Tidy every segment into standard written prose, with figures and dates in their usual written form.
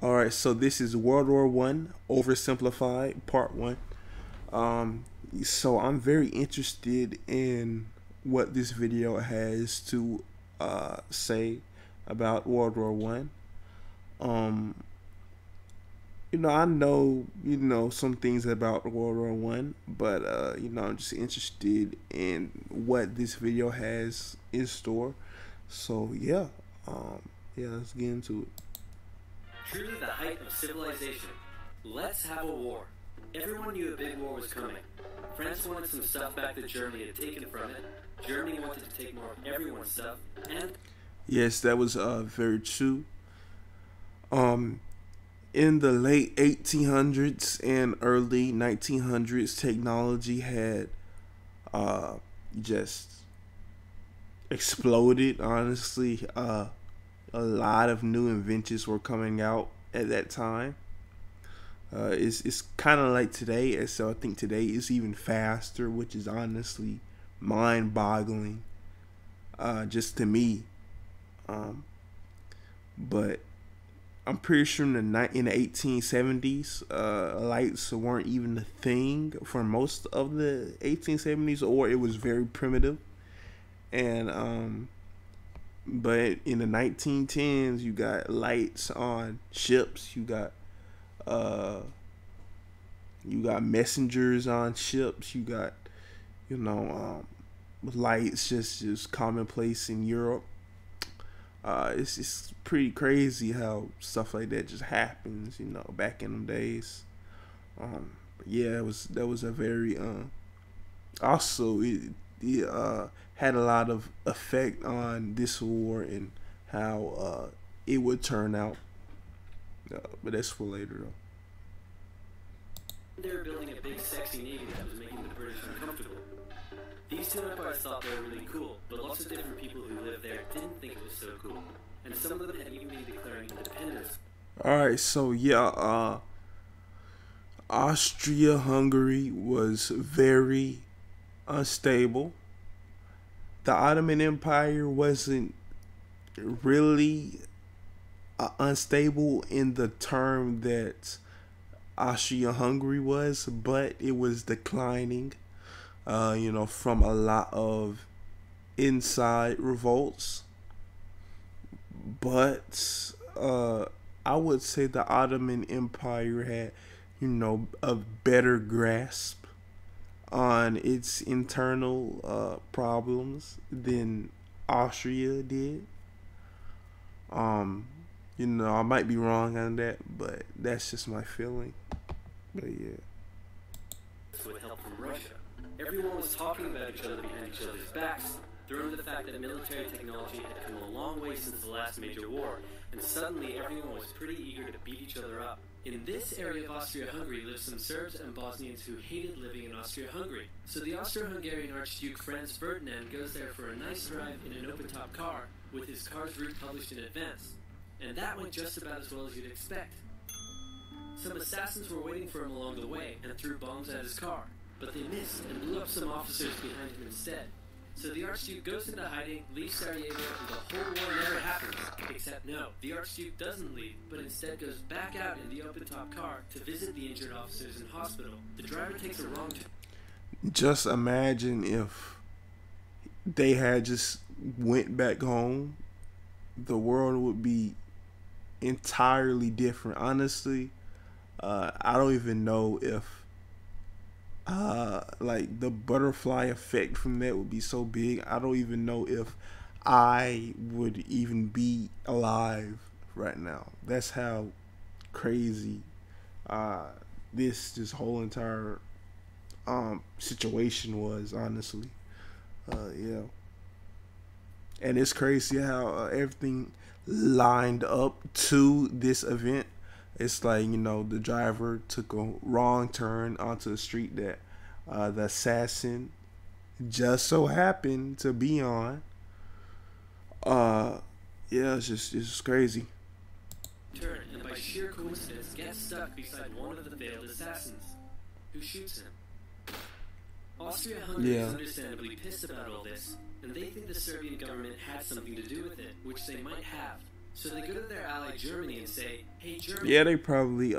All right, so this is World War I Oversimplified Part 1. So I'm very interested in what this video has to say about World War I. Um, I know, some things about World War I, but, I'm just interested in what this video has in store. So, let's get into it. Truly the height of civilization. Let's have a war. Everyone knew a big war was coming. France wanted some stuff back that Germany had taken from it. Germany wanted to take more of everyone's stuff, and Yes, that was very true. Um, in the late 1800s and early 1900s, technology had uh, just exploded. Honestly, a lot of new inventions were coming out at that time. It's kind of like today, and so I think today is even faster, which is honestly mind-boggling, just to me. Um, but I'm pretty sure in the 1870s, lights weren't even a thing for most of the 1870s, or it was very primitive. And but in the 1910s, you got lights on ships. Uh, you got messengers on ships. You got you know lights just commonplace in Europe. It's pretty crazy how stuff like that just happens, back in them days. But yeah, that was a very also it had a lot of effect on this war and how it would turn out. But that's for later though. they were building a big sexy navy that was making the British uncomfortable. These two empires thought they were really cool, but lots of different people who lived there didn't think it was so cool. And some of them had even been declaring independence. All right, so Austria-Hungary was very unstable. The Ottoman Empire wasn't really unstable in the term that Austria-Hungary was, but it was declining. From a lot of inside revolts. But I would say the Ottoman Empire had, a better grasp on its internal problems than Austria did. I might be wrong on that, but that's just my feeling. But yeah. With help from Russia. Everyone was talking about each other behind each other's backs, throwing the fact that military technology had come a long way since the last major war, and suddenly everyone was pretty eager to beat each other up. In this area of Austria-Hungary lived some Serbs and Bosnians who hated living in Austria-Hungary. So the Austro-Hungarian Archduke Franz Ferdinand goes there for a nice drive in an open-top car, with his car's route published in advance. And that went just about as well as you'd expect. Some assassins were waiting for him along the way and threw bombs at his car, but they missed and blew up some officers behind him instead. So the Archduke goes into hiding, leaves Sarajevo, and the whole war never happens. Except no, the Archduke doesn't leave, but instead goes back out in the open-top car to visit the injured officers in hospital. The driver takes a wrong turn. Just imagine if they had just went back home, the world would be entirely different. Honestly, I don't even know if like the butterfly effect from that would be so big. I don't even know if I would even be alive right now. That's how crazy this whole entire situation was, honestly. Yeah. And it's crazy how everything lined up to this event. It's like, the driver took a wrong turn onto the street that the assassin just so happened to be on. It's just crazy. Turn, and by sheer coincidence gets stuck beside one of the failed assassins, who shoots him. Austria-Hungary is understandably pissed about all this, and they think the Serbian government had something to do with it, which they might have. So they go to their ally Germany and say, "Hey Germany." Yeah, they probably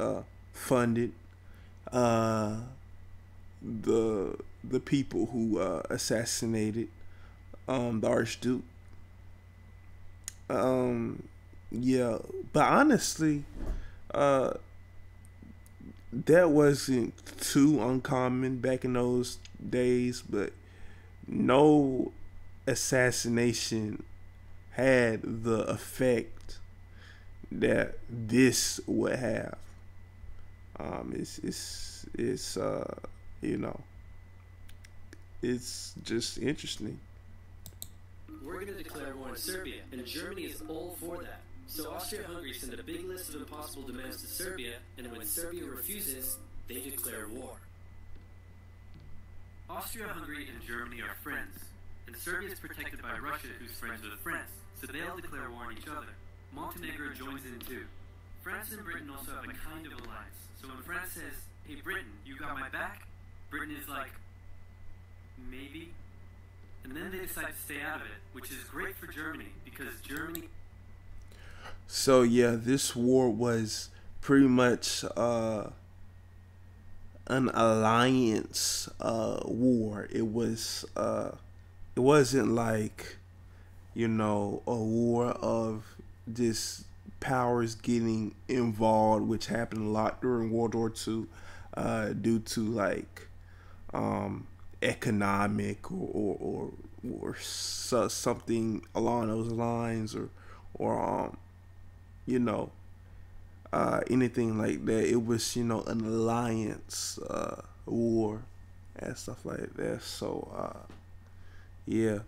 funded uh the people who assassinated the Archduke. Um, yeah, but honestly, uh, that wasn't too uncommon back in those days. But no assassination had the effect that this would have. It's you know, it's just interesting. We're going to declare war on Serbia, and Germany is all for that. So Austria-Hungary sent a big list of impossible demands to Serbia, and when Serbia refuses, they declare war. Austria-Hungary and Germany are friends, and Serbia is protected by Russia, who's friends with France, so they'll declare war on each other. Montenegro joins in too. France and Britain also have a kind of alliance, so when France says, "Hey Britain, you got my back?" Britain is like, "Maybe." And then they decide to stay out of it, which is great for Germany, because Germany... So yeah, this war was pretty much an alliance war. It wasn't like, you know, a war of just powers getting involved, which happened a lot during World War II, due to like economic or something along those lines, or you know, anything like that. It was, you know, an alliance war and stuff like that. So yeah.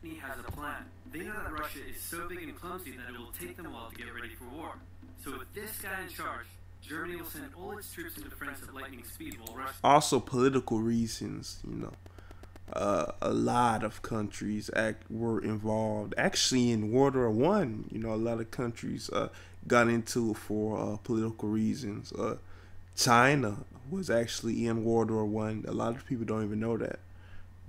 He has a plan. They know that Russia is so big and clumsy that it will take them a while to get ready for war. So with this guy in charge, Germany will send all its troops into France at lightning speed while Russia... Also political reasons, you know. A lot of countries were involved. Actually, in World War One, you know, a lot of countries got into it for political reasons. China was actually in World War One. A lot of people don't even know that,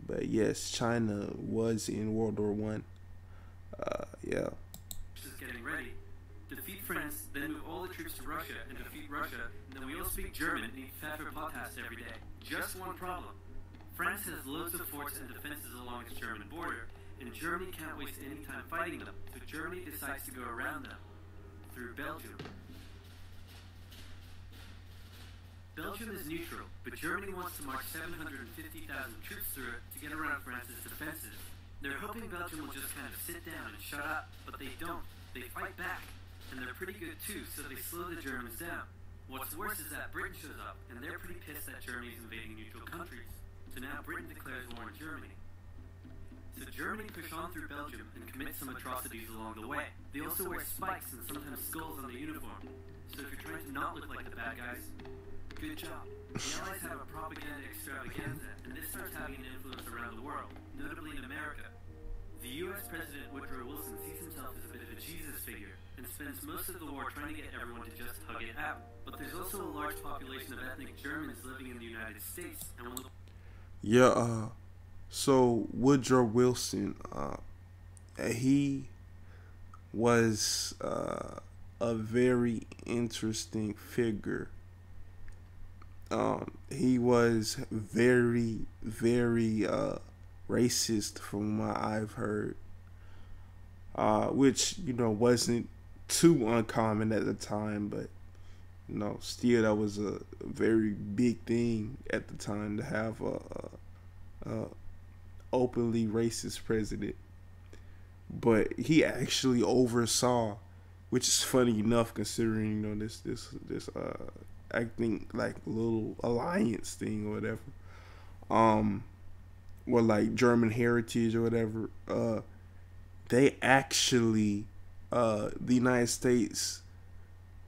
but yes, China was in World War One. Yeah. Just getting ready. Defeat France, then move all the troops to Russia and defeat Russia, and then we all speak German and eat Pfeffer potas every day. Just one problem. France has loads of forts and defenses along its German border, and Germany can't waste any time fighting them, so Germany decides to go around them, through Belgium. Belgium is neutral, but Germany wants to march 750,000 troops through it to get around France's defenses. They're hoping Belgium will just kind of sit down and shut up, but they don't. They fight back, and they're pretty good too, so they slow the Germans down. What's worse is that Britain shows up, and they're pretty pissed that Germany is invading neutral countries. So now Britain declares war on Germany. So Germany push on through Belgium and commit some atrocities along the way. They also wear spikes and sometimes skulls on the uniform. So if you're trying to not look like the bad guys, good job. The Allies have a propaganda extravaganza, and this starts having an influence around the world, notably in America. The US President Woodrow Wilson sees himself as a bit of a Jesus figure, and spends most of the war trying to get everyone to just hug it out. But there's also a large population of ethnic Germans living in the United States, and when the... Yeah, so Woodrow Wilson, he was a very interesting figure. He was very, very racist from what I've heard, which, you know, wasn't too uncommon at the time, but, you know, still that was a very big thing at the time to have a openly racist president. But he actually oversaw, which is funny enough considering, you know, this I think like little alliance thing or whatever, or like German heritage or whatever. They actually, the United States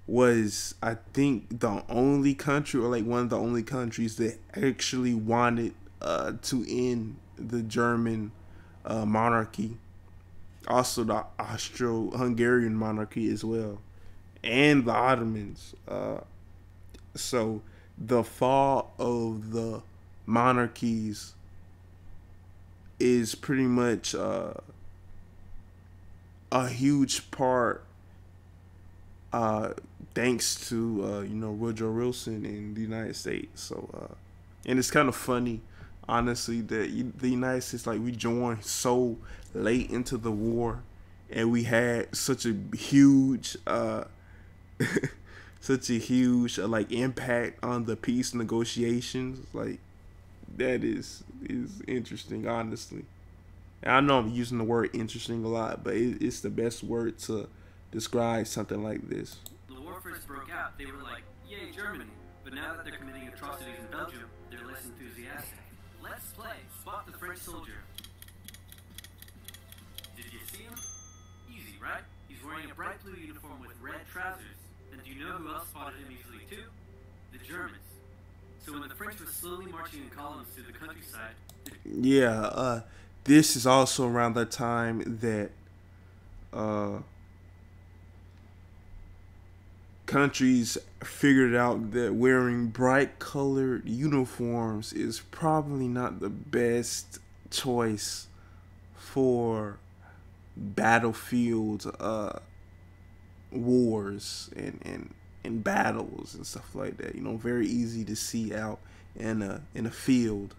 was, I think, the only country, or like one of the only countries that actually wanted to end the German monarchy. Also the Austro-Hungarian monarchy as well, and the Ottomans. So the fall of the monarchies is pretty much a huge part, uh, thanks to Woodrow Wilson in the United States. So, and it's kind of funny, honestly, that the United States, like, we joined so late into the war, and we had such a huge, such a huge like impact on the peace negotiations. Like, that is interesting, honestly. And I know I'm using the word interesting a lot, but it's the best word to describe something like this. The war first broke out, they were like, yay, Germany. But now that they're committing atrocities in Belgium, they're less enthusiastic. Let's play Spot the French Soldier. Did you see him? Easy, right? He's wearing a bright blue uniform with red trousers. And do you know who else spotted him easily too? The Germans. So when the French were slowly marching in columns through the countryside... Yeah, this is also around the time that countries figured out that wearing bright colored uniforms is probably not the best choice for battlefield wars and battles and stuff like that. Very easy to see out in a field.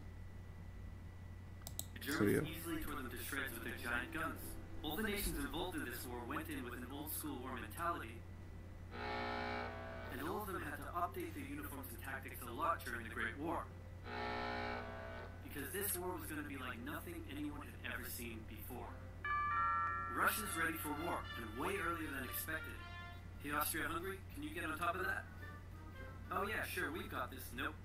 The Germans easily tore them to shreds with their giant guns. All the nations involved in this war went in with an old school war mentality, and all of them had to update their uniforms and tactics a lot during the Great War. Because this war was going to be like nothing anyone had ever seen before. Russia's ready for war, and way earlier than expected. Hey, Austria-Hungary, can you get on top of that? Oh yeah, sure, we've got this. Nope.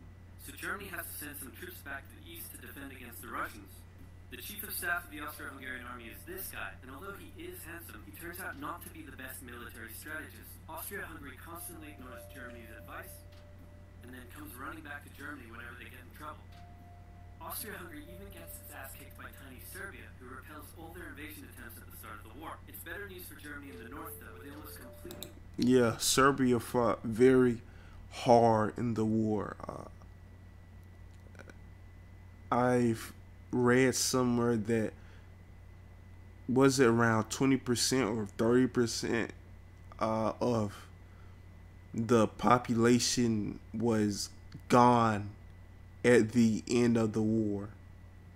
So Germany has to send some troops back to the east to defend against the Russians. The chief of staff of the Austro-Hungarian army is this guy, and although he is handsome, he turns out not to be the best military strategist. Austria-Hungary constantly ignores Germany's advice, and then comes running back to Germany whenever they get in trouble. Austria-Hungary even gets its ass kicked by tiny Serbia, who repels all their invasion attempts at the start of the war. It's better news for Germany in the north, though. They almost completely... Yeah, Serbia fought very hard in the war. I've read somewhere that was it around 20% or 30% of the population was gone at the end of the war.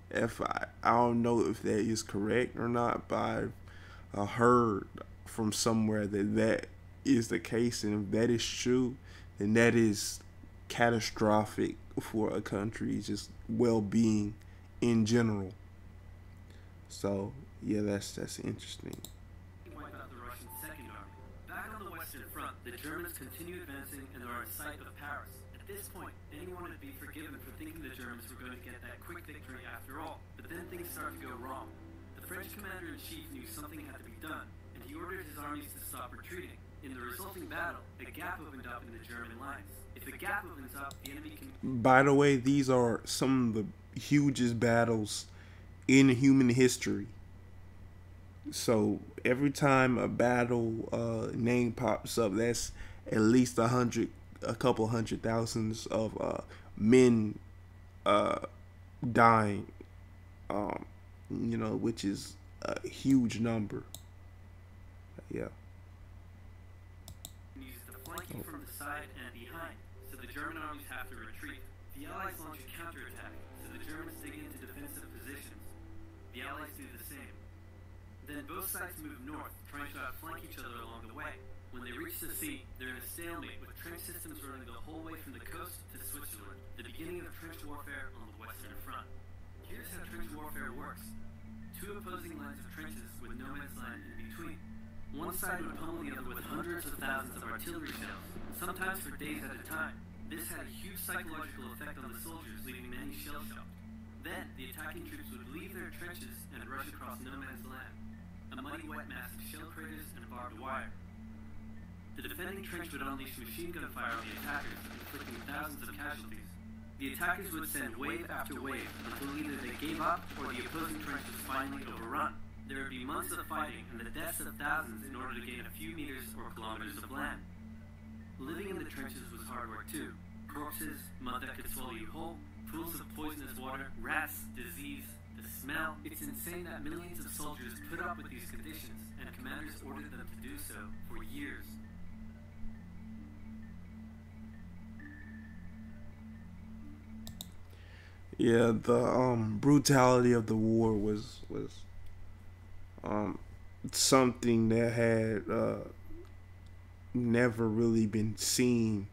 If I don't know if that is correct or not, but I've heard from somewhere that is the case, and if that is true, then that is catastrophic for a country's just well-being in general. So yeah, that's interesting. Wipe out the Russian Second Army. Back on the Western Front, the Germans continue advancing and are in sight of Paris. At this point, anyone would be forgiven for thinking the Germans were going to get that quick victory after all. But then things started to go wrong. The French commander-in-chief knew something had to be done, and he ordered his armies to stop retreating. In the resulting battle, a gap opened up in the German lines. If a gap opens up, the enemy can... By the way, these are some of the hugest battles in human history. So every time a battle name pops up, that's at least a couple hundred thousands of men dying. Which is a huge number. Yeah. Uses the flanking from the side and behind, so the German armies have to retreat. The Allies launch a counterattack, so the Germans dig into defensive positions. The Allies do the same. Then both sides move north, trying to outflank each other along the way. When they reach the sea, they're in a stalemate, with trench systems running the whole way from the coast to Switzerland, the beginning of trench warfare on the Western Front. Here's how trench warfare works. Two opposing lines of trenches with no man's land in between. One side would pummel the other with hundreds of thousands of artillery shells, sometimes for days at a time. This had a huge psychological effect on the soldiers, leaving many shell-shocked. Then, the attacking troops would leave their trenches and rush across no man's land, a muddy wet mass of shell craters and barbed wire. The defending trench would unleash machine gun fire on the attackers, inflicting thousands of casualties. The attackers would send wave after wave until either they gave up or the opposing trench was finally overrun. There would be months of fighting and the deaths of thousands in order to gain a few meters or kilometers of land. Living in the trenches was hard work too. Corpses, mud that could swallow you whole, pools of poisonous water, rats, disease, the smell. It's insane that millions of soldiers put up with these conditions, and commanders so for years. Yeah, the brutality of the war was um something that had never really been seen,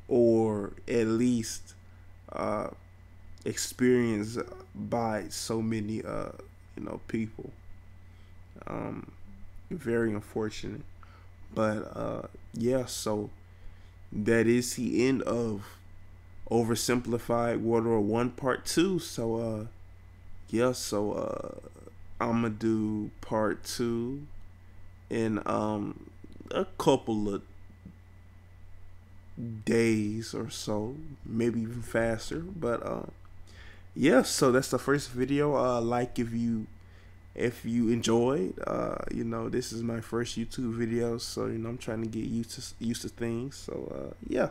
or at least uh experienced by so many people. Um, Very unfortunate, but yeah. So that is the end of Oversimplified World War One Part Two. So yeah. So I'm gonna do Part Two in a couple of days or so, maybe even faster. But yeah, so that's the first video. Like if you enjoyed. This is my first YouTube video, so I'm trying to get used to things. So yeah.